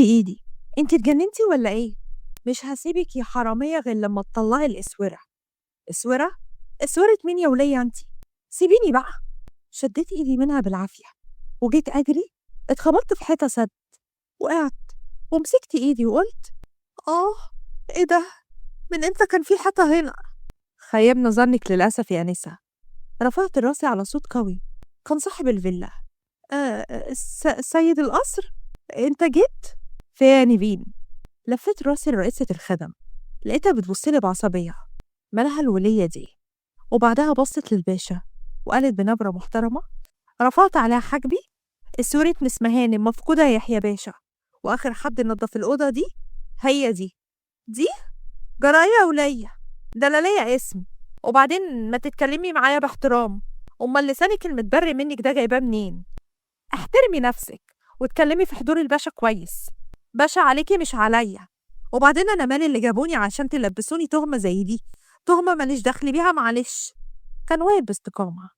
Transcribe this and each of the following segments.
إيدي، أنتِ اتجننتِ والّا إيه؟ مش هاسيبِك يا حرامية غير لمّا تطلّعي الإسورة. إسورة؟ إسورة مين يا ولية أنتِ؟ سيبيني بقى. شدّيت إيدي منها بالعافية، وجيت أجري، اتخبطت في حيطة سد، وقعت، ومسكت إيدي وقُلت: آه، إيه ده؟ من إمتى كان في حيطة هنا؟ خيّبنا ظنِّك للأسف يا أنسة. رفعت راسي على صوت قوي، كان صاحب الفيلا. سيد القصر؟ أنت جيت؟ في إيه يا نيفين؟ لفيت راسي لرئيسة الخدم، لقيتها بتبص لي بعصبية. مالها الولية دي؟ وبعدها بصت للباشا وقالت بنبرة محترمة: رفعت عليها حاجبي، السورة مس مهانم مفقودة يا يحيى باشا، وآخر حد نضف الأوضة دي هي دي جراية يا ولية، ده أنا ليا اسم. وبعدين ما تتكلمي معايا باحترام، أمال لسانك المتبري منك ده جايباه منين؟ احترمي نفسك واتكلمي في حضور الباشا كويس. باشا عليكي مش عليا. وبعدين انا مالي اللي جابوني عشان تلبسوني تهمه زي دي؟ تهمه ماليش دخل بيها معلش. كان واقف باستقامه،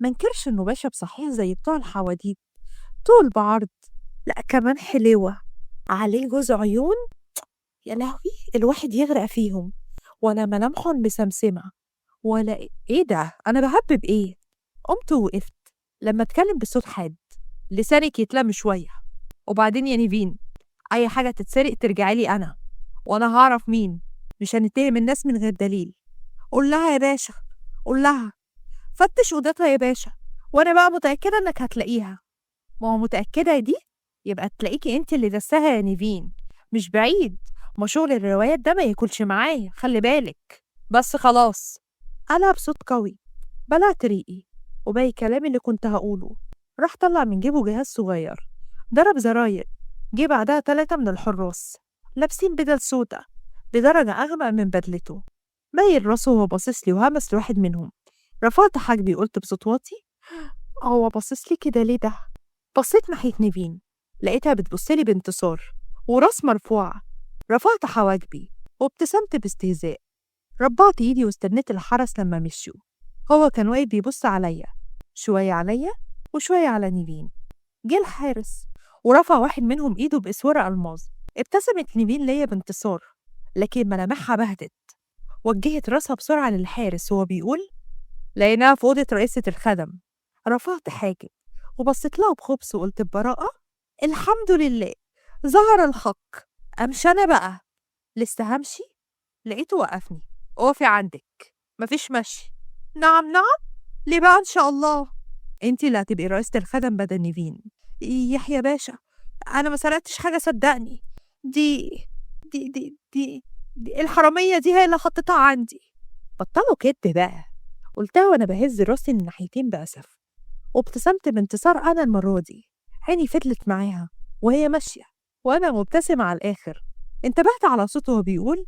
منكرش انه باشا بصحيح زي بتوع الحواديت، طول بعرض، لا كمان حلوه، عليه جوز عيون، يا لهوي الواحد يغرق فيهم، ولا ملامحه مسمسمه، ولا ايه ده، انا بهبب ايه؟ قمت ووقفت لما اتكلم بصوت حاد: لسانك يتلم شوية. وبعدين يا نيفين، أي حاجة تتسرق ترجعي لي أنا، وأنا هعرف مين، مش هنتهم الناس من غير دليل. قول لها يا باشا، قول لها فتش أوضتها يا باشا، وأنا بقى متأكدة إنك هتلاقيها. ما هو متأكدة دي يبقى تلاقيكي أنت اللي دساها يا نيفين، مش بعيد. ما شغل الروايات ده ما ياكلش معايا، خلي بالك. بس خلاص. قالها بصوت قوي، بلعت ريقي وباقي كلامي اللي كنت هقوله. راح طلع من جيبه جهاز صغير، ضرب زراير، جه بعدها 3 من الحراس لابسين بدل سودا بدرجة أغمق من بدلته، مايل راسه وهو باصص لي وهمس لواحد منهم. رفعت حاجبي وقلت بصوت واطي: هو باصص لي كده ليه ده؟ بصيت ناحية نيفين، لقيتها بتبصلي بانتصار وراس مرفوعة. رفعت حواجبي وابتسمت باستهزاء، ربعت ايدي واستنيت الحرس لما مشوا. هو كان واقف بيبص عليا، شوية عليا وشوية على نيفين. جه الحارس ورفع واحد منهم ايده بإسورة ألماظ. ابتسمت نيفين ليا بانتصار، لكن ملامحها بهدت. وجهت راسها بسرعة للحارس وهو بيقول: لقيناها في أوضة رئيسة الخدم. رفعت حاجب وبصيت لها بخبث وقلت ببراءة: الحمد لله، ظهر الحق. أمشي أنا بقى؟ لسه همشي، لقيته وقفني: اقفي عندك، مفيش مشي. نعم نعم، ليه بقى إن شاء الله؟ انتي اللي هتبقي رئيسة الخدم بدل نيفين. يحيى باشا، أنا ما سرقتش حاجة صدقني. دي دي الحرامية دي هي اللي حطتها عندي. بطلوا كدب بقى، قلتها وأنا بهز راسي الناحيتين بأسف، وابتسمت بانتصار أنا المرة دي. عيني فضلت معاها وهي ماشية وأنا مبتسمة على الآخر. انتبهت على صوته وهو بيقول: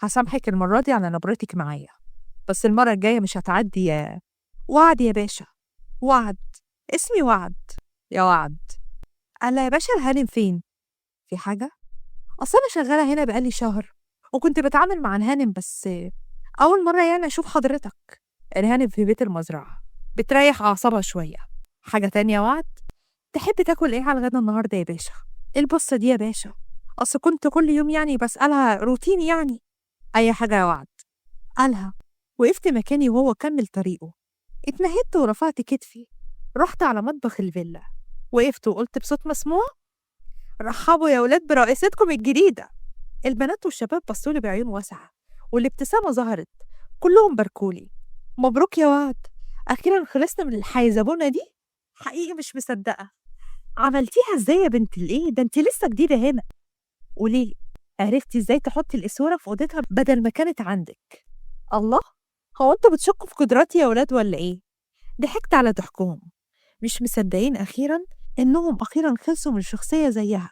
هسامحك المرة دي على نبرتك معايا، بس المرة الجاية مش هتعدي يا وعد يا باشا. وعد، اسمي وعد يا وعد. قال يا باشا الهانم فين؟ في حاجة؟ أصل أنا شغالة هنا بقالي شهر، وكنت بتعامل مع الهانم، بس أول مرة يعني أشوف حضرتك. الهانم في بيت المزرعة، بتريح أعصابها شوية. حاجة تانية يا وعد؟ تحب تاكل إيه على الغدا النهاردة يا باشا؟ إيه البصة دي يا باشا؟ أصل كنت كل يوم يعني بسألها روتين يعني. أي حاجة يا وعد، قالها. وقفت مكاني وهو كمل طريقه. اتنهدت ورفعت كتفي، رحت على مطبخ الفيلا، وقفت وقلت بصوت مسموع: رحبوا يا ولاد برئيستكم الجديدة. البنات والشباب بصولي بعيون واسعة، والابتسامة ظهرت، كلهم باركولي: مبروك يا وعد، أخيرا خلصنا من الحيزبونة دي. حقيقي مش مصدقة. عملتيها ازاي يا بنت الايه؟ ده انت لسه جديدة هنا. قوليلي، عرفتي ازاي تحطي الإسورة في أوضتها بدل ما كانت عندك؟ الله، هو انتوا بتشكوا في قدراتي يا ولاد ولا ايه؟ ضحكت على ضحكهم، مش مصدقين انهم اخيرا خلصوا من شخصية زيها.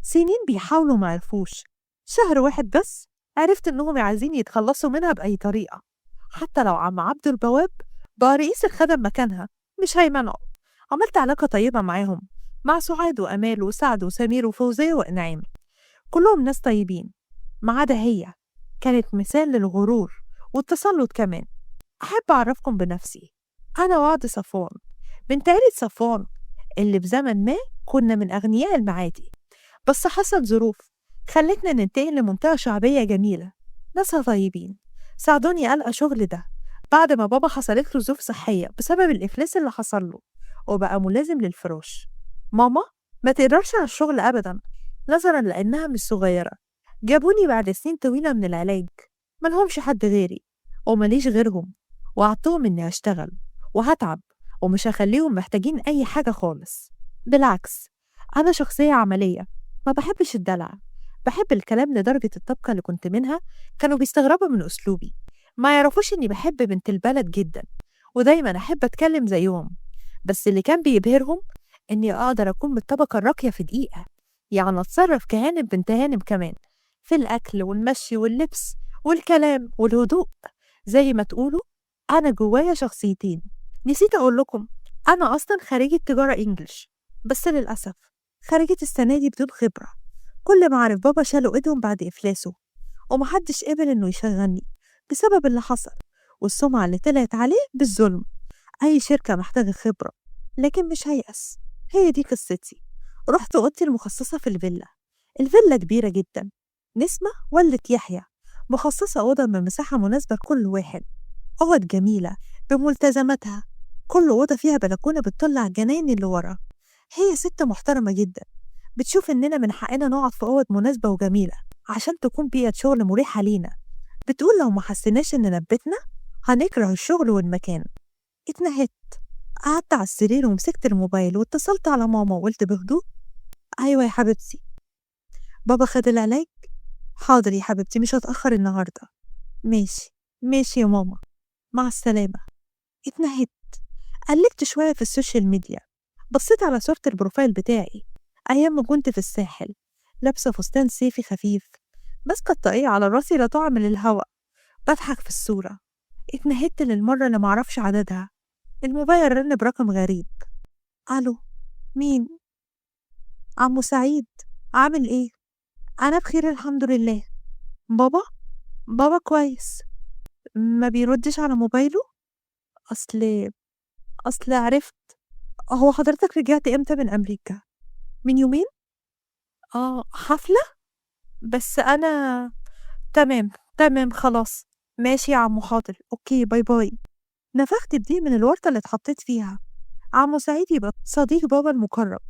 سنين بيحاولوا ما عرفوش، شهر واحد بس عرفت انهم عايزين يتخلصوا منها بأي طريقة، حتى لو عم عبد البواب بقى رئيس الخدم مكانها مش هيمنعوا. عملت علاقة طيبة معاهم، مع سعاد وأمال وسعد وسمير وفوزية وإنعام، كلهم ناس طيبين، ما عدا هي، كانت مثال للغرور والتسلط كمان. أحب أعرفكم بنفسي، أنا وعد صفوان، بنت عيلة صفوان، اللي في زمن ما كنا من أغنياء المعادي. بس حصل ظروف خلتنا ننتقل لمنطقة شعبية جميلة، ناسها طيبين، ساعدوني ألقى شغل ده بعد ما بابا حصلت له ظروف صحية بسبب الإفلاس اللي حصل له، وبقى ملازم للفراش. ماما ما تقدرش على الشغل أبدا نظرا لأنها مش صغيرة. جابوني بعد سنين طويلة من العلاج، ملهمش حد غيري ومليش غيرهم، وعدتهم إني هشتغل وهتعب ومش هخليهم محتاجين أي حاجة خالص. بالعكس، أنا شخصية عملية، ما بحبش الدلع، بحب الكلام لدرجة الطبقة اللي كنت منها كانوا بيستغربوا من أسلوبي، ما يعرفوش إني بحب بنت البلد جدا ودايما أحب أتكلم زيهم. بس اللي كان بيبهرهم إني أقدر أكون من الطبقة الراقية في دقيقة، يعني أتصرف كهانم بنت هانم كمان، في الأكل والمشي واللبس والكلام والهدوء. زي ما تقولوا أنا جوايا شخصيتين. نسيت أقول لكم، أنا أصلا خريجة تجارة إنجليش، بس للأسف خريجة السنة دي بدون خبرة. كل ما عرف بابا شالوا إيدهم بعد إفلاسه، ومحدش قبل إنه يشغلني بسبب اللي حصل والسمعة اللي طلعت عليه بالظلم. أي شركة محتاجة خبرة، لكن مش هيأس. هي دي قصتي. رحت أوضتي المخصصة في الفيلا. الفيلا كبيرة جدا، نسمة والدة يحيى مخصصة أوضة من مساحة مناسبة لكل واحد. أوض جميلة بملتزماتها، كل أوضة فيها بلكونة بتطلع على الجناين اللي ورا. هي ست محترمة جدا، بتشوف إننا من حقنا نقعد في أوض مناسبة وجميلة عشان تكون بيئة شغل مريحة لينا. بتقول لو ما حسيناش إن نبتنا هنكره الشغل والمكان. اتنهدت، قعدت على السرير ومسكت الموبايل واتصلت على ماما وقلت بهدوء: أيوة يا حبيبتي، بابا خد العلاج؟ حاضر يا حبيبتي، مش هتأخر النهاردة. ماشي ماشي يا ماما، مع السلامة. اتنهدت، قلبت شوية في السوشيال ميديا، بصيت على صورة البروفايل بتاعي أيام ما كنت في الساحل، لابسة فستان صيفي خفيف، ماسكة الطاقية على راسي لا تعمل الهواء، بضحك في الصورة. اتنهدت للمرة اللي معرفش عددها. الموبايل رن برقم غريب. ألو، مين؟ عمو سعيد، عامل ايه؟ أنا بخير الحمد لله. بابا؟ بابا كويس، ما بيردش على موبايله. أصل عرفت. هو حضرتك رجعت امتى من أمريكا؟ من يومين؟ حفلة؟ بس أنا تمام، تمام خلاص. ماشي يا عمو، حاضر، أوكي، باي باي. نفخت بدي من الورطة اللي اتحطيت فيها. عمو سعيد يبقى صديق بابا المقرب،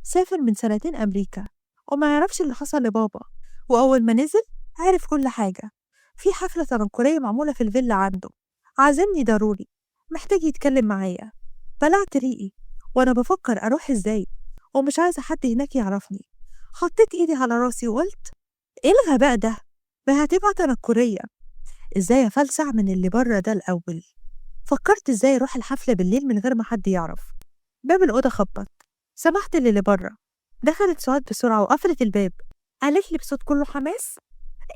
سافر من سنتين أمريكا وما يعرفش اللي حصل لبابا، وأول ما نزل عرف كل حاجة. في حفلة تنكرية معمولة في الفيلا عنده، عازمني ضروري، محتاج يتكلم معايا. بلعت ريقي وأنا بفكر أروح إزاي، ومش عايزة حد هناك يعرفني. حطيت إيدي على راسي وقلت: إيه الغباء ده؟ ما هتبقى تنكرية. إزاي أفلسع من اللي بره ده الأول؟ فكرت إزاي أروح الحفلة بالليل من غير ما حد يعرف. باب الأوضة خبط، سمحت للي بره. دخلت سعاد بسرعة وقفلت الباب. قالت لي بصوت كله حماس: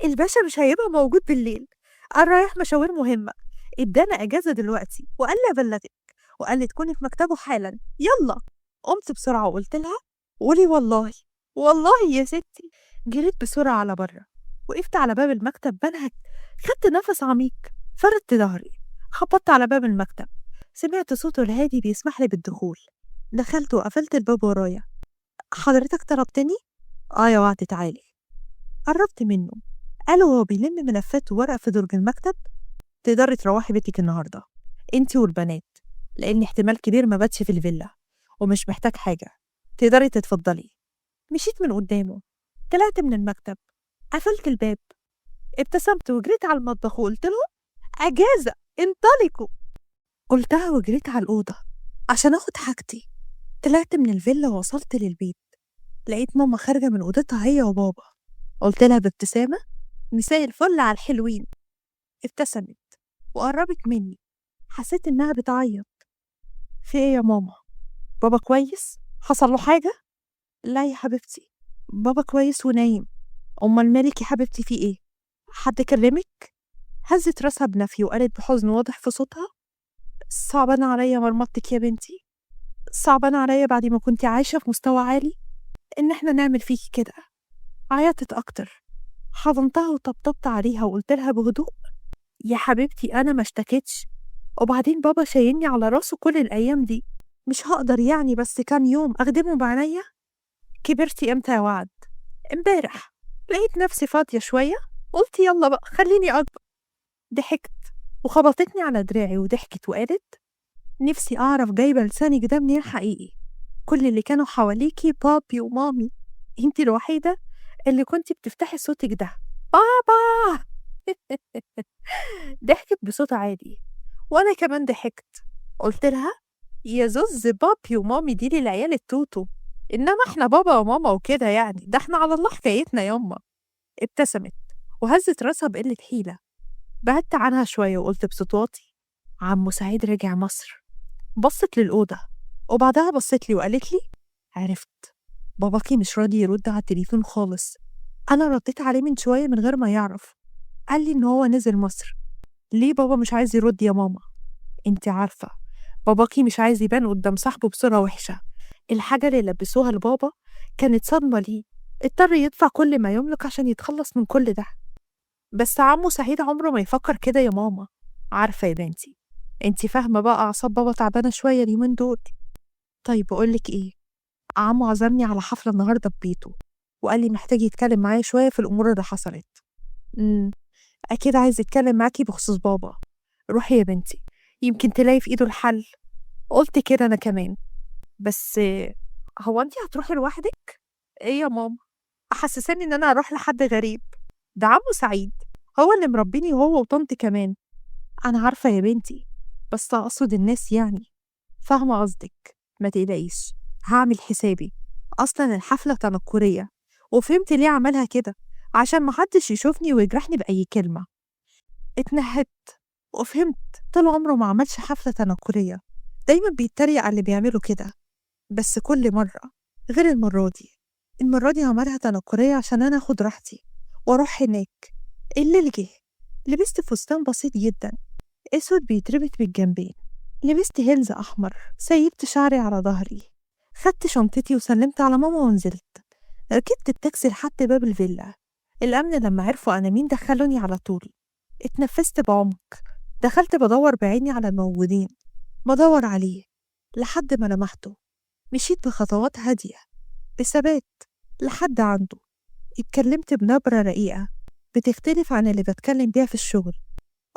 الباشا مش هيبقى موجود بالليل، أنا رايح مشاوير مهمة، ادانا اجازة دلوقتي وقال لي ابلغك، وقال لي تكوني في مكتبه حالا، يلا. قمت بسرعة وقلت لها: قولي والله. والله يا ستي. جريت بسرعة على بره، وقفت على باب المكتب بنهج، خدت نفس عميق، فردت ظهري، خبطت على باب المكتب، سمعت صوته الهادي بيسمح لي بالدخول. دخلت وقفلت الباب ورايا. حضرتك طلبتني؟ يا وعد تعالي. قربت منه، قال وهو بيلم ملفات وورق في درج المكتب: تقدري تروحي بيتك النهارده انتي والبنات، لان احتمال كبير ما باتش في الفيلا ومش محتاج حاجه، تقدري تتفضلي. مشيت من قدامه، طلعت من المكتب، قفلت الباب، ابتسمت وجريت على المطبخ وقلت له: اجازه، انطلقوا. قلتها وجريت على الاوضه عشان اخد حاجتي. طلعت من الفيلا ووصلت للبيت، لقيت ماما خارجه من اوضتها هي وبابا. قلت لها بابتسامه: مساء الفل على الحلوين. ابتسمت وقربت مني، حسيت إنها بتعيط. في إيه يا ماما؟ بابا كويس؟ حصل له حاجة؟ لا يا حبيبتي، بابا كويس ونايم. أمال مالك يا حبيبتي، في إيه؟ حد كلمك؟ هزت راسها بنفي وقالت بحزن واضح في صوتها: صعبان عليا مرمطتك يا بنتي، صعبان عليا بعد ما كنتي عايشة في مستوى عالي إن إحنا نعمل فيكي كده. عيطت أكتر، حضنتها وطبطبت عليها وقلت لها بهدوء: يا حبيبتي أنا ما اشتكيتش، وبعدين بابا شايلني على راسه كل الأيام دي، مش هقدر يعني بس كام يوم أخدمه بعناية؟ كبرتي إمتى يا وعد؟ امبارح لقيت نفسي فاضية شوية، قلت يلا بقى خليني أكبر. ضحكت وخبطتني على دراعي وضحكت وقالت: نفسي أعرف جايبة لسانك ده منين حقيقي. كل اللي كانوا حواليكي بابي ومامي، انتي الوحيدة اللي كنتي بتفتحي صوتك ده، بابا. ضحكت بصوت عالي وأنا كمان ضحكت. قلت لها: يا زوز، بابي ومامي دي للعيال التوتو، إنما احنا بابا وماما وكده يعني، ده احنا على الله حكايتنا ياما. ابتسمت وهزت راسها بقلة حيلة. بعدت عنها شوية وقلت بصوت واطي: عمو سعيد رجع مصر. بصت للأوضة وبعدها بصت لي وقالت لي: عرفت، باباكي مش راضي يرد على التليفون خالص. أنا رديت عليه من شوية من غير ما يعرف، قال لي إن هو نزل مصر. ليه بابا مش عايز يرد يا ماما؟ انت عارفة، باباكي مش عايز يبان قدام صاحبه بصورة وحشة. الحاجة اللي لبسوها لبابا كانت صدمة ليه، اضطر يدفع كل ما يملك عشان يتخلص من كل ده. بس عمو سعيد عمره ما يفكر كده يا ماما. عارفة يا بنتي، انتي فاهمة بقى، أعصاب بابا تعبانة شوية اليومين دول. طيب بقولك ايه، عمو عزمني على حفلة النهاردة في بيته، وقال لي محتاج يتكلم معايا شوية في الأمور اللي حصلت. امم أكيد عايز يتكلم معاكي بخصوص بابا. روحي يا بنتي، يمكن تلاقي في إيده الحل. قلت كده أنا كمان. بس هو انتي هتروحي لوحدك؟ ايه يا ماما، أحسساني إن أنا هروح لحد غريب؟ ده عمو سعيد، هو اللي مربيني، وهو وطنط كمان. أنا عارفة يا بنتي، بس أقصد الناس يعني. فاهمة قصدك، ما تقلقيش، هعمل حسابي. أصلا الحفلة تنكرية، وفهمت ليه عملها كده، عشان محدش يشوفني ويجرحني بأي كلمة. اتنهدت وفهمت، طول عمره ما عملش حفلة تنكرية، دايما بيتريق على اللي بيعملوا كده. بس كل مرة غير المرة دي. المرة دي عملها تنكرية عشان أنا أخد راحتي وأروح هناك. الليل جه، لبست فستان بسيط جدا، أسود بيتربط بالجنبين. لبست هيلز أحمر، سيبت شعري على ظهري، خدت شنطتي وسلمت على ماما ونزلت. ركبت التاكسي لحد باب الفيلا. الأمن لما عرفوا أنا مين دخلوني على طول. اتنفست بعمق، دخلت بدور بعيني على الموجودين، بدور عليه لحد ما لمحته. مشيت بخطوات هادية بثبات لحد عنده. اتكلمت بنبرة رقيقة بتختلف عن اللي بتكلم بيها في الشغل.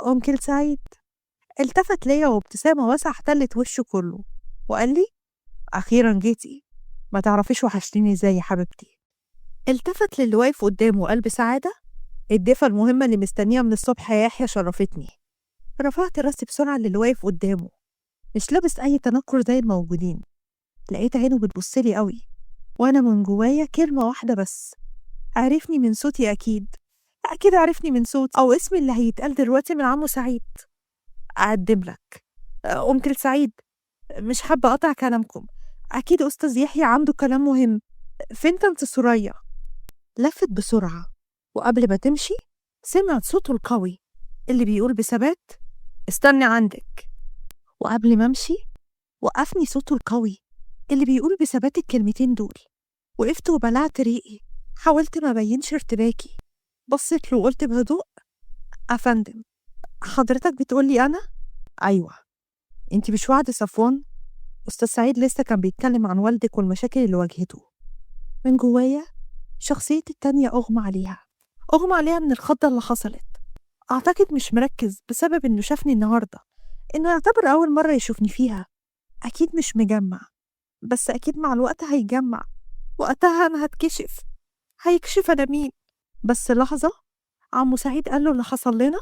أنكل سعيد. التفت ليا وابتسامة واسعة احتلت وشه كله، وقال لي: أخيرا جيتي، ما تعرفيش وحشتيني ازاي يا حبيبتي. التفت للي واقف قدامه وقال بسعادة: الضيفة المهمة اللي مستنيها من الصبح يا يحيى شرفتني. رفعت راسي بسرعة للي واقف قدامه، مش لابس أي تنكر زي الموجودين. لقيت عينه بتبصلي قوي، وأنا من جوايا كلمة واحدة بس: عرفني من صوتي أكيد. أكيد عرفني من صوتي أو اسمي اللي هيتقال دلوقتي من عمو سعيد. أقدم لك أنكل سعيد، مش حابة أقطع كلامكم، أكيد أستاذ يحيى عنده كلام مهم. فين طنط سوريا؟ لفت بسرعة، وقبل ما تمشي سمعت صوته القوي اللي بيقول بثبات: استني عندك. وقبل ما أمشي وقفني صوته القوي اللي بيقول بثبات الكلمتين دول. وقفت وبلعت ريقي، حاولت ما بينش ارتباكي. بصيت له وقلت بهدوء: أفندم، حضرتك بتقولي أنا؟ أيوة. انتي مش وعد صفوان؟ أستاذ سعيد لسه كان بيتكلم عن والدك والمشاكل اللي واجهته. من جوايا شخصيتي التانية أغمى عليها من الخضة اللي حصلت. أعتقد مش مركز بسبب إنه شافني النهاردة، إنه يعتبر أول مرة يشوفني فيها. أكيد مش مجمع، بس أكيد مع الوقت هيجمع. وقتها أنا هيكشف أنا مين. بس لحظة، عمو سعيد قال له اللي حصل لنا.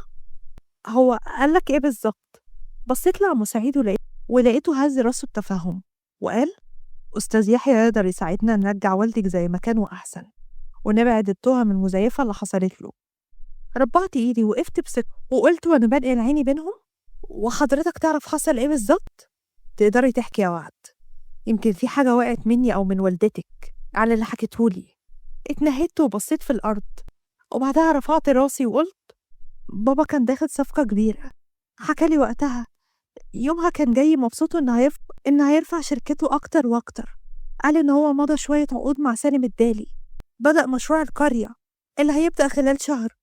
هو قالك إيه بالظبط؟ بصيت لعمو سعيد ولقيته هز راسه بتفهم وقال: أستاذ يحيى يقدر يساعدنا نرجع والدك زي ما كان وأحسن، ونبعد التهم المزيفة اللي حصلت له. ربعت إيدي وقفت بثقة وقلت وأنا بنقل عيني بينهم: وحضرتك تعرف حصل إيه بالظبط؟ تقدري تحكي يا وعد؟ يمكن في حاجة وقعت مني أو من والدتك على اللي حكيتهولي. اتنهدت وبصيت في الأرض، وبعدها رفعت راسي وقلت: بابا كان داخل صفقة كبيرة، حكالي وقتها. يومها كان جاي مبسوط إن هيرفع شركته أكتر وأكتر. قال إن هو مضى شوية عقود مع سالم الدالي، بدأ مشروع القرية اللي هيبدأ خلال شهر.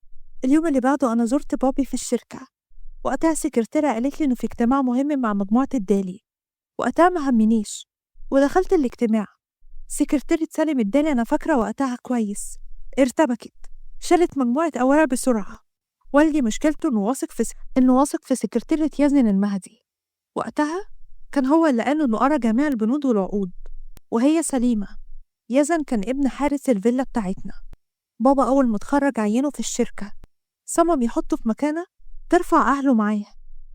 اليوم اللي بعده أنا زرت بابي في الشركة، وقتها السكرتيرة قالت لي إنه في اجتماع مهم مع مجموعة الدالي. وقتها ما همنيش ودخلت الاجتماع. سكرتيرة سالم الدالي أنا فاكرة وقتها كويس، ارتبكت، شالت مجموعة أوراق بسرعة. والدي مشكلته إنه واثق في سكرتيرة يزن المهدي. وقتها كان هو اللي قال إنه قرا جميع البنود والعقود وهي سليمة. يزن كان ابن حارس الفيلا بتاعتنا. بابا أول ما اتخرج عينه في الشركة، صمم يحطه في مكانة ترفع أهله معاه.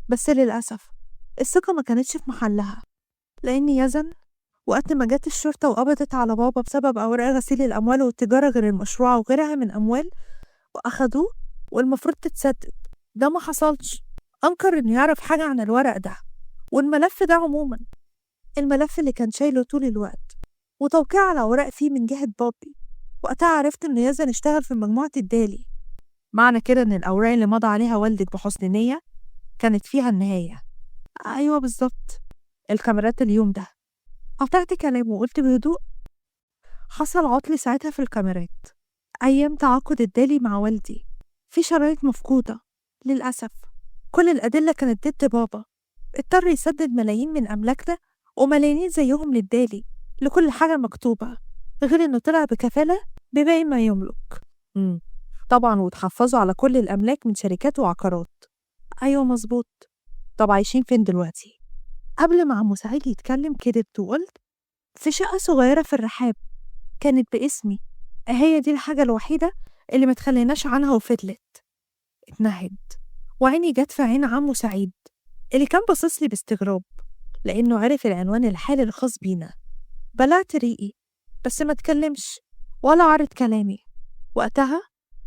بس للأسف الثقة ما كانتش في محلها، لأن يزن وقت ما جت الشرطة وقبضت على بابا بسبب أوراق غسيل الأموال والتجارة غير المشروعة وغيرها من أموال، وأخدوه والمفروض تتسدد، ده ما حصلش. أنكر إنه يعرف حاجة عن الورق ده والملف ده عموما، الملف اللي كان شايله طول الوقت وتوقيع على أوراق فيه من جهة بابي. وقتها عرفت إن يزن اشتغل في مجموعة الدالي. معنى كده إن الأوراق اللي مضى عليها والدك بحسن نية كانت فيها النهاية. أيوة بالظبط. الكاميرات اليوم ده، قطعت كلامه وقلت بهدوء: حصل عطل ساعتها في الكاميرات أيام تعاقد الدالي مع والدي، في شرايط مفقودة للأسف. كل الأدلة كانت ضد بابا، اضطر يسدد ملايين من أملاكنا وملايين زيهم للدالي لكل حاجة مكتوبة، غير إنه طلع بكفالة بباقي ما يملك. طبعا وتحفظوا على كل الأملاك من شركات وعقارات. أيوة مظبوط. طب عايشين فين دلوقتي؟ قبل ما عمو سعيد يتكلم كدبت وقلت: في شقة صغيرة في الرحاب، كانت باسمي، هي دي الحاجة الوحيدة اللي ما تخليناش عنها وفضلت. اتنهد وعيني جت في عين عمو سعيد اللي كان باصص لي باستغراب، لأنه عرف العنوان الحالي الخاص بينا. بلعت ريقي بس ما اتكلمش ولا عرض كلامي. وقتها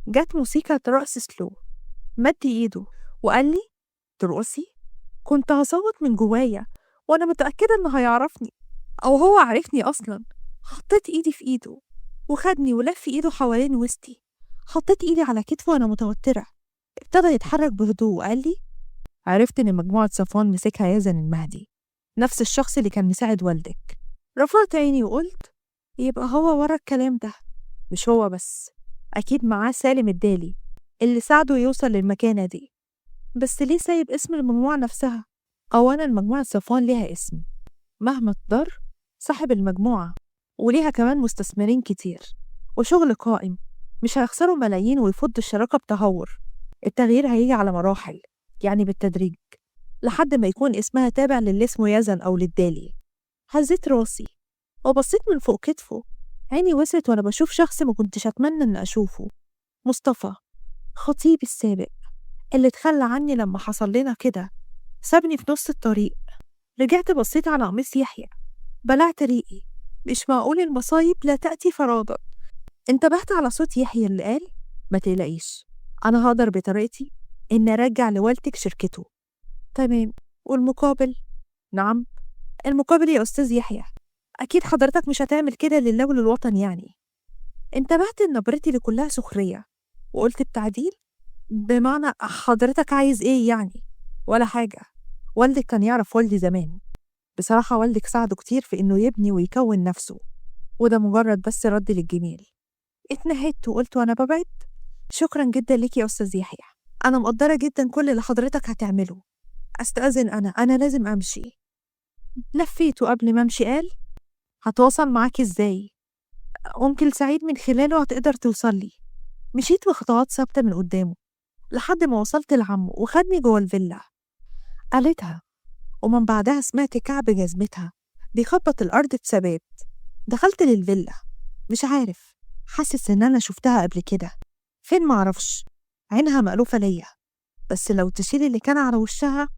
جت موسيقى رقص سلو، مد ايده وقال لي: ترقصي؟ كنت هصوت من جوايا وانا متأكدة انه هيعرفني او هو عارفني اصلا. حطيت ايدي في ايده وخدني ولف ايده حوالين وسطي. حطيت ايدي على كتفه وانا متوترة. ابتدى يتحرك بهدوء وقال لي: عرفت ان مجموعة صفوان مسكها يزن المهدي، نفس الشخص اللي كان مساعد والدك. رفعت عيني وقلت: يبقى هو ورا الكلام ده. مش هو بس، اكيد معاه سالم الدالي اللي ساعده يوصل للمكانة دي. بس ليه سايب اسم المجموعة نفسها؟ اولا المجموعة صفوان ليها اسم مهما تضر صاحب المجموعة، وليها كمان مستثمرين كتير وشغل قائم، مش هيخسروا ملايين ويفضوا الشراكة بتهور. التغيير هيجي على مراحل، يعني بالتدريج، لحد ما يكون اسمها تابع للي اسمه يزن أو للدالي. هزيت راسي وبصيت من فوق كتفه. عيني وسعت وأنا بشوف شخص ما كنتش أتمنى إن أشوفه. مصطفى، خطيبي السابق، اللي اتخلى عني لما حصل لنا كده، سابني في نص الطريق. رجعت بصيت على قميص يحيى، بلعت ريقي. مش معقول المصايب لا تأتي فرادى. انتبهت على صوت يحيى اللي قال: ما تقلقيش، أنا هقدر بطريقتي إن أرجع لوالدك شركته. تمام، والمقابل؟ نعم، المقابل يا أستاذ يحيى، أكيد حضرتك مش هتعمل كده لله وللوطن يعني. انتبهت إن نبرتي اللي كلها سخرية وقلت بتعديل: بمعنى حضرتك عايز إيه يعني؟ ولا حاجة، والدك كان يعرف والدي زمان. بصراحة والدك ساعده كتير في إنه يبني ويكون نفسه، وده مجرد بس رد للجميل. اتنهدت وقلت وأنا ببعد: شكرا جدا ليك يا أستاذ يحيى، أنا مقدرة جدا كل اللي حضرتك هتعمله. أستأذن، أنا لازم أمشي. لفيت وقبل ما أمشي قال: هتواصل معاك إزاي؟ أنكل سعيد من خلاله هتقدر توصل لي. مشيت بخطوات ثابتة من قدامه لحد ما وصلت لعمه وخدني جوه الفيلا. قالتها ومن بعدها سمعت كعب جزمتها بيخبط الأرض بثبات. دخلت للفيلا، مش عارف، حاسس إن أنا شفتها قبل كده فين معرفش. عينها مألوفة ليا، بس لو تشيل اللي كان على وشها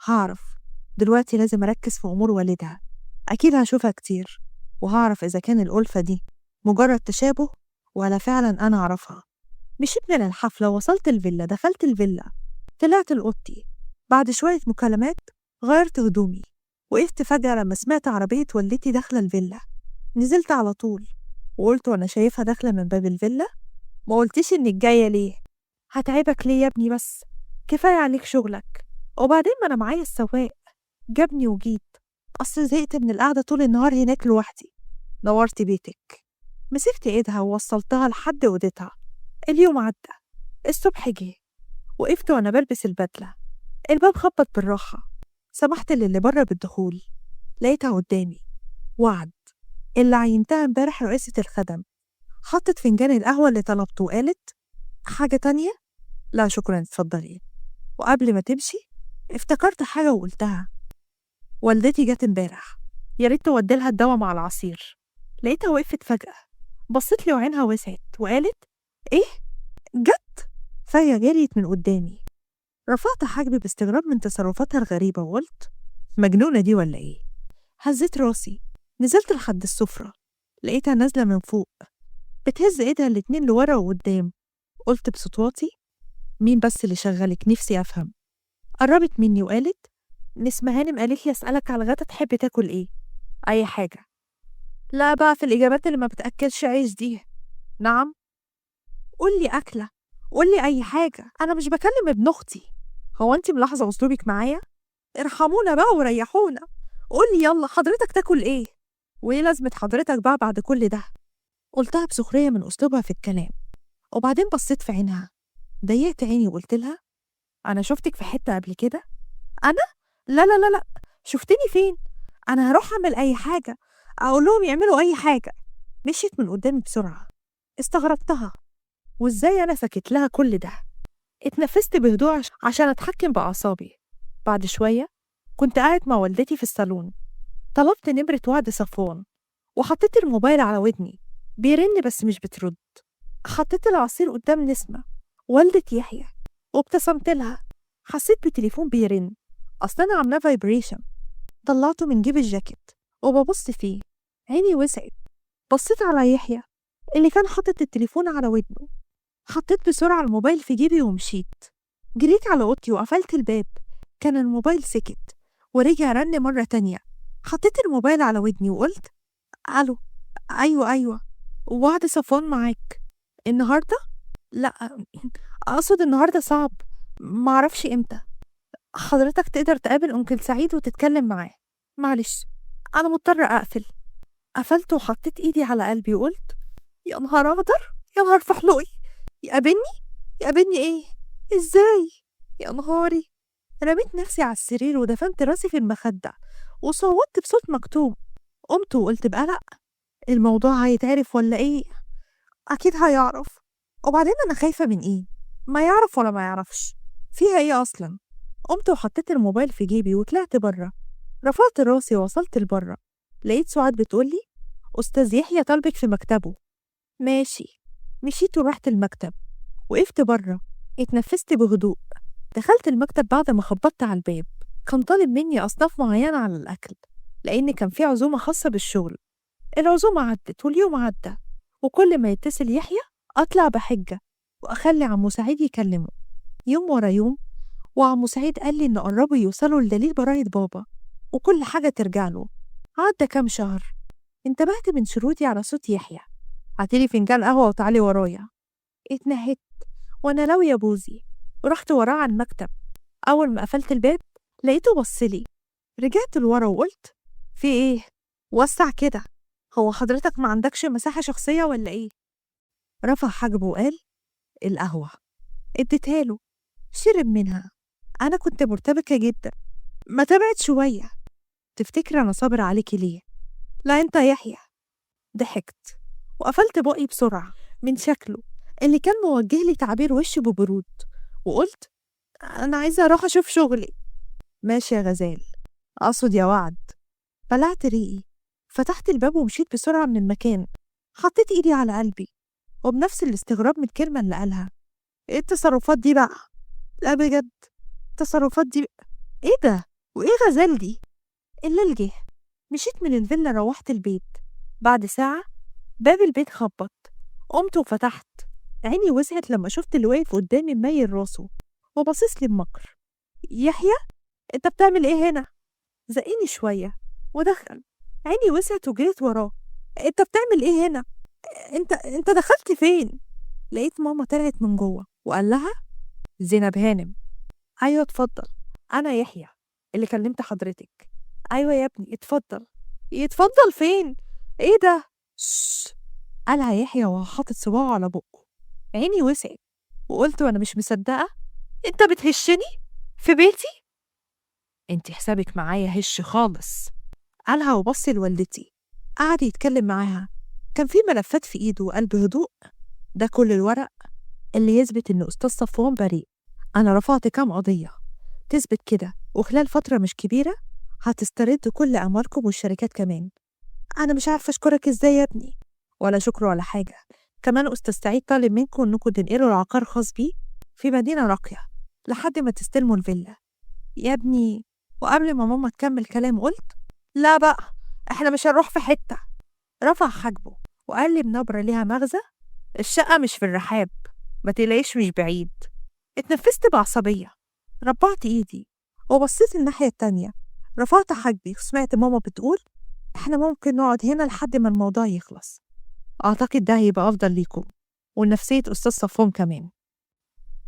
هعرف. دلوقتي لازم أركز في أمور والدها، أكيد هشوفها كتير وهعرف إذا كان الألفة دي مجرد تشابه ولا فعلا أنا أعرفها. مشيت من الحفلة، وصلت الفيلا، دخلت الفيلا، طلعت لأوضتي. بعد شوية مكالمات غيرت هدومي. وقفت فجأة لما سمعت عربية والدتي داخلة الفيلا. نزلت على طول وقلت وأنا شايفها داخلة من باب الفيلا: ما قلتيش إنك جاية ليه؟ هتعبك ليه يا ابني؟ بس كفاية عليك شغلك، وبعدين ما أنا معايا السواق جابني وجيت، أصل زهقت من القعدة طول النهار هناك لوحدي. نورت بيتك. مسكت إيدها ووصلتها لحد أوضتها. اليوم عدى، الصبح جه، وقفت وأنا بلبس البدلة. الباب خبط بالراحة، سمحت للي بره بالدخول. لقيتها قدامي، وعد اللي عينتها امبارح رئيسة الخدم، حطت فنجان القهوة اللي طلبته وقالت: حاجة تانية؟ لا شكرا اتفضلي. وقبل ما تمشي افتكرت حاجة وقلتها: والدتي جت امبارح، يا ريت توديلها الدواء مع العصير. لقيتها وقفت فجأة، بصت لي وعينها وسعت وقالت: ايه؟ جت؟ فهي جريت من قدامي. رفعت حاجبي باستغراب من تصرفاتها الغريبة وقلت: مجنونة دي ولا ايه؟ هزيت راسي، نزلت لحد السفرة، لقيتها نازلة من فوق بتهز ايدها الاتنين لورا وقدام. قلت بصوت واطي: مين بس اللي شغلك؟ نفسي افهم. قربت مني وقالت: نسمة هانم قالت لي اسألك على الغدا، تحب تاكل ايه؟ اي حاجة. لا بقى في الاجابات اللي ما بتاكلش عيش دي. نعم. قولي اكلة، قولي اي حاجة، انا مش بكلم ابن اختي. هو انت ملاحظة اسلوبك معايا؟ ارحمونا بقى وريحونا. قولي يلا حضرتك تاكل ايه؟ وايه لازمة حضرتك بقى بعد كل ده؟ قلتها بسخرية من اسلوبها في الكلام، وبعدين بصيت في عينها، ضيقت عيني وقلت لها: انا شفتك في حتة قبل كده؟ انا؟ لا لا لا لا، شفتني فين؟ انا هروح اعمل اي حاجة، اقول لهم يعملوا اي حاجة. مشيت من قدامي بسرعة. استغربتها، وازاي انا سكت لها كل ده. اتنفست بهدوء عشان اتحكم باعصابي. بعد شوية كنت قاعد مع والدتي في الصالون. طلبت نمرة وعد صفوان وحطيت الموبايل على ودني، بيرن بس مش بترد. حطيت العصير قدام نسمة والدة يحيى وابتسمت لها. حسيت بتليفون بيرن، أصلا أنا عاملاه فايبريشن. طلعته من جيب الجاكيت وببص فيه، عيني وسعت. بصيت على يحيى اللي كان حاطط التليفون على ودنه. حطيت بسرعة الموبايل في جيبي ومشيت. جريت على أوضتي وقفلت الباب. كان الموبايل سكت ورجع رن مرة تانية. حطيت الموبايل على ودني وقلت: ألو. أيوة. وعد صفوان معاك النهاردة؟ لا، أقصد النهاردة صعب، معرفش إمتى. حضرتك تقدر تقابل أنكل سعيد وتتكلم معاه؟ معلش أنا مضطرة أقفل. قفلت وحطيت إيدي على قلبي وقلت: يا نهار أخضر، يا نهار فحلوقي. يقابلني إيه؟ إزاي؟ يا نهاري. رميت نفسي على السرير ودفنت راسي في المخدة وصوتت بصوت مكتوم. قمت وقلت بقلق: الموضوع هيتعرف ولا إيه؟ أكيد هيعرف. وبعدين أنا خايفة من إيه؟ ما يعرف ولا ما يعرفش، فيها إيه أصلا؟ قمت وحطيت الموبايل في جيبي وطلعت برا. رفعت راسي ووصلت لبرا، لقيت سعاد بتقولي: أستاذ يحيى طالبك في مكتبه. ماشي. مشيت ورحت المكتب، وقفت برا، اتنفست بهدوء. دخلت المكتب بعد ما خبطت على الباب. كان طالب مني أصناف معينة على الأكل، لأن كان في عزومة خاصة بالشغل. العزومة عدت واليوم عدى، وكل ما يتصل يحيى أطلع بحجة وأخلي عمو سعيد يكلمه. يوم ورا يوم، وعمو سعيد قال لي إن قربوا يوصلوا لدليل براءة بابا وكل حاجة ترجع له. عدى كام شهر، انتبهت من شروطي على صوت يحيى: هاتيلي فنجان قهوة وتعالي ورايا. اتنهدت وأنا لاوية بوزي ورحت وراه على المكتب. أول ما قفلت الباب لقيته بصلي. رجعت لورا وقلت: في إيه؟ وسع كده، هو حضرتك ما عندكش مساحة شخصية ولا إيه؟ رفع حاجبه وقال: القهوة. اديتها له، شرب منها. أنا كنت مرتبكة جدا. ما تبعد شوية، تفتكر أنا صابر عليكي ليه؟ لا أنت يحيى. ضحكت وقفلت بقي بسرعة من شكله اللي كان موجه لي تعبير وش ببرود، وقلت: أنا عايزة أروح أشوف شغلي. ماشي يا غزال، أقصد يا وعد. بلعت ريقي، فتحت الباب ومشيت بسرعة من المكان. حطيت إيدي على قلبي وبنفس الاستغراب من الكلمة اللي قالها: إيه التصرفات دي بقى؟ لا بجد، التصرفات دي إيه ده؟ وإيه غزال دي؟ الليل جه. مشيت من الفيلا، روحت البيت. بعد ساعة باب البيت خبط. قمت وفتحت. عيني وسعت لما شفت اللي واقف قدامي مميل راسه وباصص لي بمكر. يحيى، انت بتعمل ايه هنا؟ زقني شوية ودخل. عيني وسعت وجريت وراه: انت بتعمل ايه هنا؟ انت دخلت فين؟ لقيت ماما طلعت من جوه وقال لها: زينب هانم. ايوه اتفضل، انا يحيى اللي كلمت حضرتك. ايوه يا ابني اتفضل. يتفضل فين؟ ايه ده؟ شش، قالها يحيى وهو حاطط صباعه على بقه. عيني وسعت وقلت وانا مش مصدقه: انت بتهشني في بيتي؟ انت حسابك معايا هش خالص. قالها وبص لوالدتي، قعد يتكلم معاها. كان في ملفات في إيده وقال بهدوء: ده كل الورق اللي يثبت إن أستاذ صفوان بريء. أنا رفعت كام قضية تثبت كده، وخلال فترة مش كبيرة هتسترد كل أموالكم والشركات كمان. أنا مش عارفة أشكرك إزاي يا ابني. ولا شكر ولا حاجة. كمان أستاذ سعيد طالب منكم إنكم تنقلوا العقار خاص بيه في مدينة راقية لحد ما تستلموا الفيلا يا ابني. وقبل ما ماما تكمل كلام قلت: لا بقى، إحنا مش هنروح في حتة. رفع حاجبه وقال لي بنبرة ليها مغزى: الشقة مش في الرحاب، ما تلاقيش مش بعيد. اتنفست بعصبية، ربعت إيدي وبصيت الناحية التانية. رفعت حاجبي وسمعت ماما بتقول: إحنا ممكن نقعد هنا لحد ما الموضوع يخلص. أعتقد ده هيبقى أفضل ليكم ولنفسية أستاذ صفوان كمان.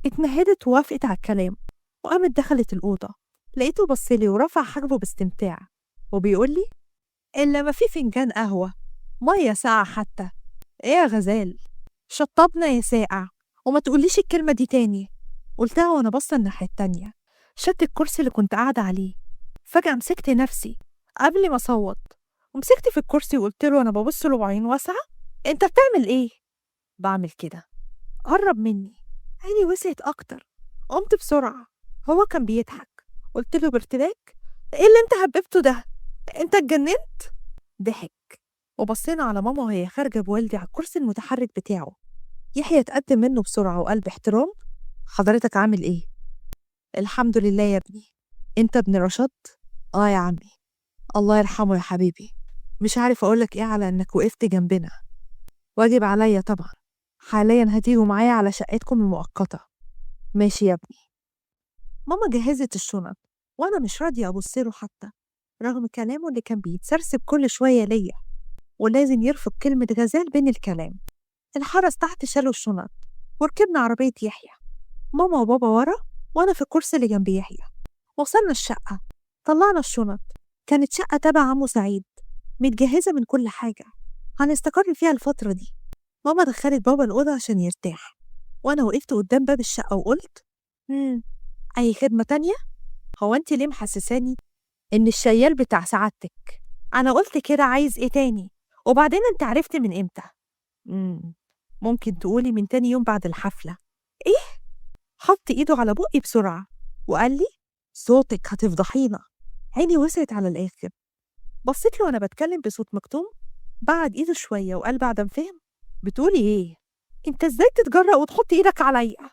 اتنهدت ووافقت على الكلام وقامت دخلت الأوضة. لقيته بصلي ورفع حاجبه باستمتاع وبيقول لي: إلا ما في فنجان قهوة، مية ساقعة حتى. إيه يا غزال، شطبنا يا ساقع، وما تقوليش الكلمة دي تاني. قلتها وأنا باصة الناحية التانية. شدت الكرسي اللي كنت قاعدة عليه. فجأة مسكت نفسي قبل ما أصوت، ومسكت في الكرسي وقلت له وأنا ببص له بعين واسعة: أنت بتعمل إيه؟ بعمل كده. قرب مني. عيني وسعت أكتر. قمت بسرعة. هو كان بيضحك. قلت له بارتباك: إيه اللي أنت حببته ده؟ أنت اتجننت؟ ضحك. وبصينا على ماما وهي خارجة بوالدي على الكرسي المتحرك بتاعه. يحيى اتقدم منه بسرعة وقال باحترام: حضرتك عامل إيه؟ الحمد لله يا ابني. أنت ابن رشاد؟ آه يا عمي. الله يرحمه يا حبيبي. مش عارف أقولك إيه على إنك وقفت جنبنا. واجب عليا طبعا. حاليا هتيجوا معايا على شقتكم المؤقتة. ماشي يا ابني. ماما جهزت الشنط وأنا مش راضية أبصله حتى، رغم كلامه اللي كان بيتسرسب كل شوية ليا ولازم يرفض كلمة غزال بين الكلام. الحرس تحت شالوا الشنط وركبنا عربية يحيى. ماما وبابا ورا وأنا في الكرسي اللي جنب يحيى. وصلنا الشقة. طلعنا الشنط. كانت شقة تبع عمو سعيد، متجهزة من كل حاجة، هنستقر فيها الفترة دي. ماما دخلت بابا الأوضة عشان يرتاح، وأنا وقفت قدام باب الشقة وقلت: أي خدمة تانية؟ هو أنت ليه محسساني إن الشيال بتاع سعادتك؟ أنا قلت كده، عايز إيه تاني؟ وبعدين أنت عرفت من إمتى؟ ممكن تقولي من تاني يوم بعد الحفلة. إيه؟ حط إيده على بقي بسرعة وقال لي: صوتك هتفضحينا. عيني وسعت على الآخر. بصيت له وأنا بتكلم بصوت مكتوم. بعد إيده شوية وقال بعد ما فهم: بتقولي إيه؟ أنت إزاي تتجرأ وتحط إيدك عليا؟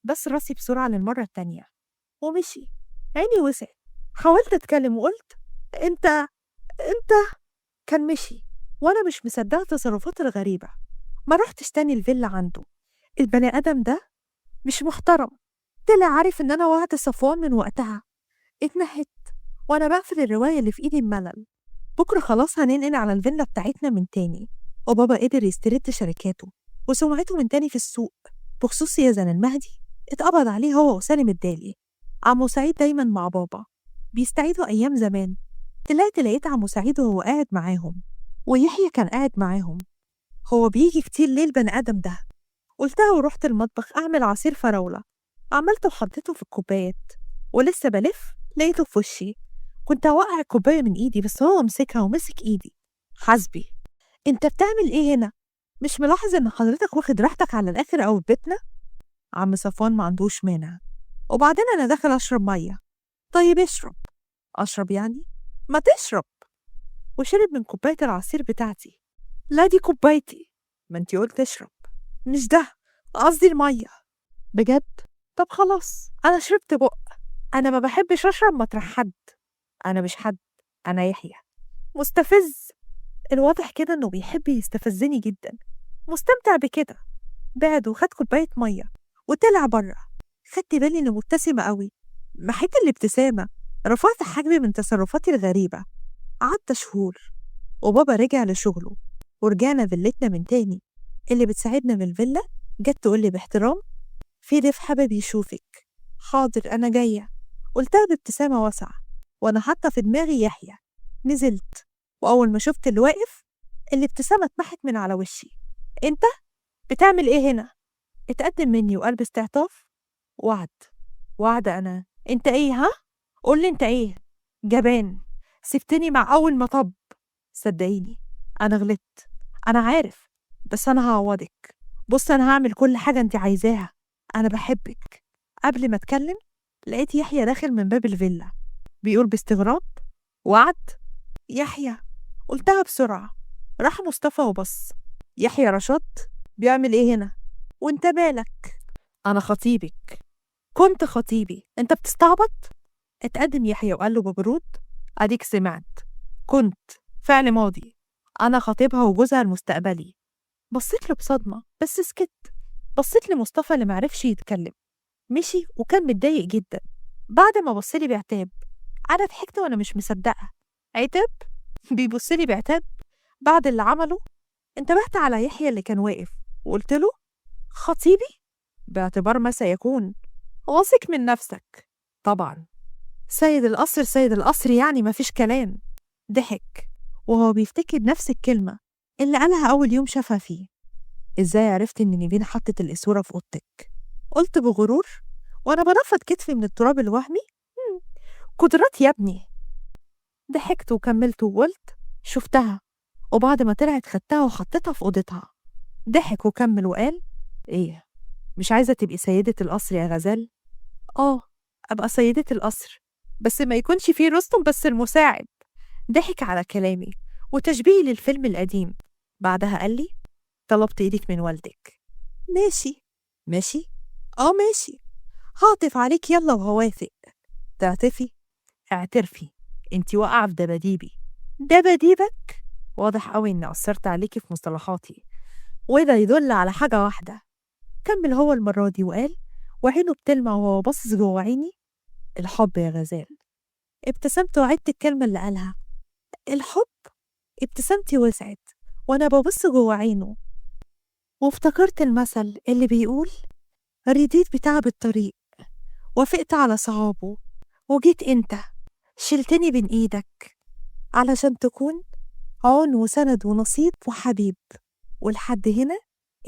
بس راسي بسرعة للمرة التانية ومشي. عيني وسعت. حاولت أتكلم وقلت: أنت كان مشي. وأنا مش مصدقة تصرفاته الغريبة. ما رحتش تاني الفيلا عنده. البني آدم ده مش محترم. طلع عارف إن أنا وعد صفوان من وقتها. اتنهدت وأنا بقفل الرواية اللي في إيدي بملل. بكرة خلاص هننقل على الفيلا بتاعتنا من تاني، وبابا قدر يسترد شركاته وسمعته من تاني في السوق. بخصوص يزن المهدي، اتقبض عليه هو وسالم الدالي. عمو سعيد دايما مع بابا بيستعيدوا أيام زمان. لقيت عمو سعيد وهو قاعد معاهم، ويحيى كان قاعد معاهم. هو بيجي كتير ليه البني آدم ده؟ قلتها ورحت المطبخ أعمل عصير فراولة. عملته وحطيته في الكوبايات، ولسه بلف لقيته في وشي. كنت هوقع الكوباية من إيدي بس هو مسكها ومسك إيدي. حسبي. أنت بتعمل إيه هنا؟ مش ملاحظ إن حضرتك واخد راحتك على الآخر أو في بيتنا؟ عم صفوان ما عندوش مانع. وبعدين أنا داخل أشرب مية. طيب اشرب. أشرب يعني؟ ما تشرب. وشرب من كوباية العصير بتاعتي. لا دي كوبايتي. ما انتي قلت اشرب. مش ده، قصدي المية. بجد؟ طب خلاص أنا شربت بق. أنا ما بحبش أشرب مطرح حد. أنا مش حد، أنا يحيى. مستفز. الواضح كده إنه بيحب يستفزني جدا. مستمتع بكده. بعد وخد كوباية مية وطلع بره. خدت بالي إنه مبتسمة قوي. محيت الابتسامة. رفعت حجمي من تصرفاتي الغريبة. قعدت شهور وبابا رجع لشغله ورجعنا فيلتنا من تاني. اللي بتساعدنا من الفيلا جت تقولي باحترام: في ضيف حابب يشوفك. حاضر أنا جاية. قلتها بابتسامة واسعة وأنا حاطة في دماغي يحيى. نزلت وأول ما شفت اللي واقف الابتسامة اتمحت من على وشي. أنت بتعمل إيه هنا؟ اتقدم مني وقال باستعطاف: وعد أنا. أنت إيه ها؟ قولي أنت إيه؟ جبان. سبتني مع أول مطب. صدقيني أنا غلطت. أنا عارف، بس أنا هعوضك. بص، أنا هعمل كل حاجة أنت عايزاها، أنا بحبك. قبل ما أتكلم لقيت يحيى داخل من باب الفيلا بيقول باستغراب: وعد؟ يحيى، قلتها بسرعة. راح مصطفى وبص. يحيى رشاد بيعمل إيه هنا؟ وأنت مالك؟ أنا خطيبك. كنت خطيبي، أنت بتستعبط؟ اتقدم يحيى وقال له ببرود: أديك سمعت. كنت، فعل ماضي. أنا خطيبها وجوزها المستقبلي. بصيت له بصدمة بس سكت. بصيت لمصطفى اللي معرفش يتكلم، مشي وكان متضايق جدا. بعد ما بصلي بعتاب، أنا ضحكت وأنا مش مصدقة. عتاب؟ بيبصلي بعتاب بعد اللي عمله؟ انتبهت على يحيى اللي كان واقف وقلت له: خطيبي؟ باعتبار ما سيكون. واثق من نفسك. طبعا، سيد القصر سيد القصر، يعني مفيش كلام. ضحك وهو بيفتكر نفس الكلمة اللي قالها أول يوم شافها فيه. إزاي عرفت إن نيفين حطت الإسورة في أوضتك؟ قلت بغرور وأنا بنفض كتفي من التراب الوهمي. "مم، قدرات يا ابني". ضحكت وكملت وقلت: شفتها، وبعد ما طلعت خدتها وحطيتها في أوضتها. ضحك وكمل وقال: إيه، مش عايزة تبقي سيدة القصر يا غزال؟ آه، أبقى سيدة القصر، بس ما يكونش فيه رستم بس المساعد. ضحك على كلامي وتشبيهي للفيلم القديم. بعدها قال لي: طلبت إيدك من والدك. ماشي. ماشي؟ آه ماشي. هعطف عليك يلا وهوافق. تعتفي؟ اعترفي، انتي واقعة في دباديبي. دباديبك؟ واضح قوي إني أثرت عليكي في مصطلحاتي، وده يدل على حاجة واحدة. كمل هو المرة دي وقال وعينه بتلمع وهو باصص جوه عيني: الحب يا غزال. ابتسمت وعدت الكلمة اللي قالها: الحب. ابتسامتي وسعت وأنا ببص جوه عينه، وافتكرت المثل اللي بيقول: رضيت بتعب الطريق، وافقت على صعابه، وجيت انت شلتني بين ايدك علشان تكون عون وسند ونصيب وحبيب. ولحد هنا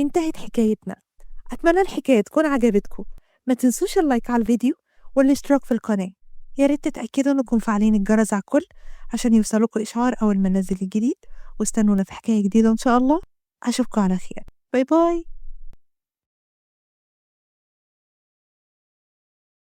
انتهت حكايتنا. أتمنى الحكاية تكون عجبتكم. ما تنسوش اللايك على الفيديو والاشتراك في القناة. يا ريت تتأكدوا انكم فعالين الجرس على الكل عشان يوصلكوا إشعار أول ما ننزل الجديد. واستنونا في حكاية جديدة إن شاء الله. أشوفكم على خير. باي باي.